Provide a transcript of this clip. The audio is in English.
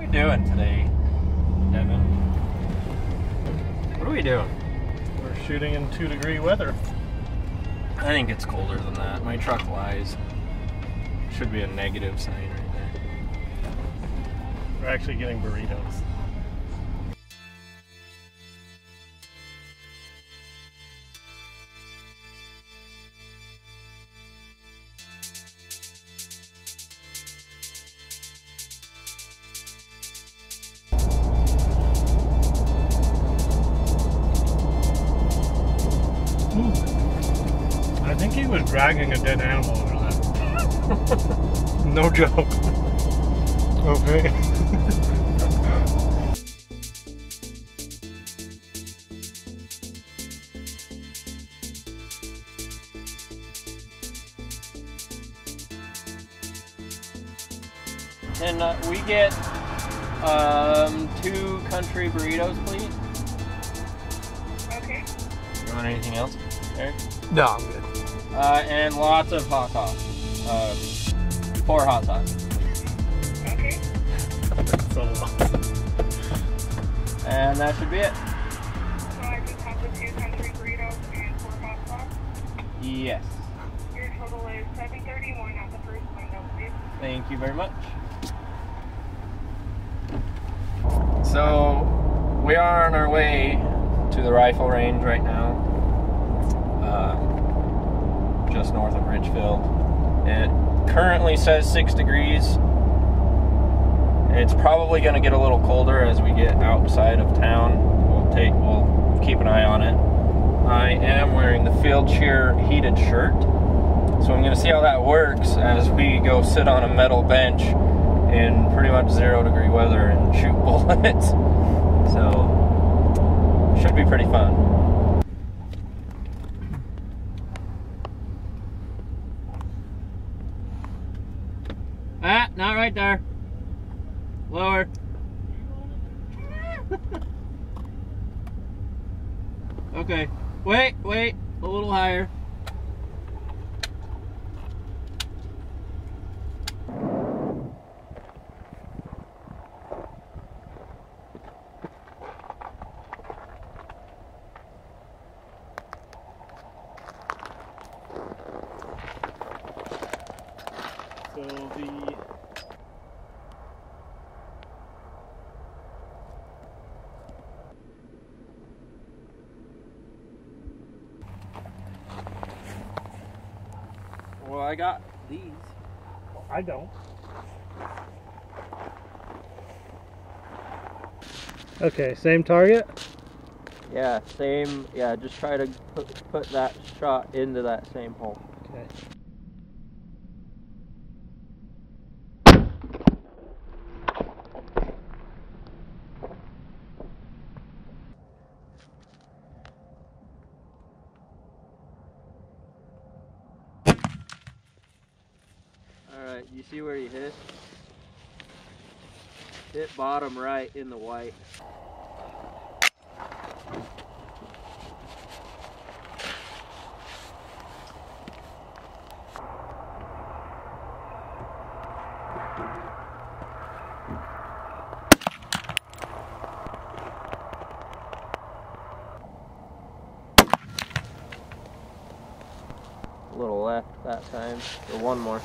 we doing today, Devin? What are we doing? We're shooting in 2-degree weather. I think it's colder than that. My truck lies. Should be a negative sign right there. We're actually getting burritos. I think he was dragging a dead animal over that. No joke. Okay. Can we get 2 country burritos, please? Okay. You want anything else, Eric? No, I'm good. And lots of hot sauce. 4 hot sauce. Okay. That's a lot. And that should be it. So I just have the 2 country burritos and 4 hot sauce. Yes. Your total is $7.31 at the first window, please. Thank you very much. So we are on our way to the rifle range right now, just north of Richfield. It currently says 6 degrees. It's probably going to get a little colder as we get outside of town. We'll keep an eye on it. I am wearing the Field Cheer heated shirt, so I'm going to see how that works as we go sit on a metal bench in pretty much 0-degree weather and shoot bullets. So, should be pretty fun. Ah, not right there. Lower. Okay. Wait, a little higher. Well, I got these. I don't. Okay, same target? Yeah, same. Yeah, just try to put that shot into that same hole. Okay. Alright, you see where you hit? Hit bottom right in the white. A little left that time, or one more.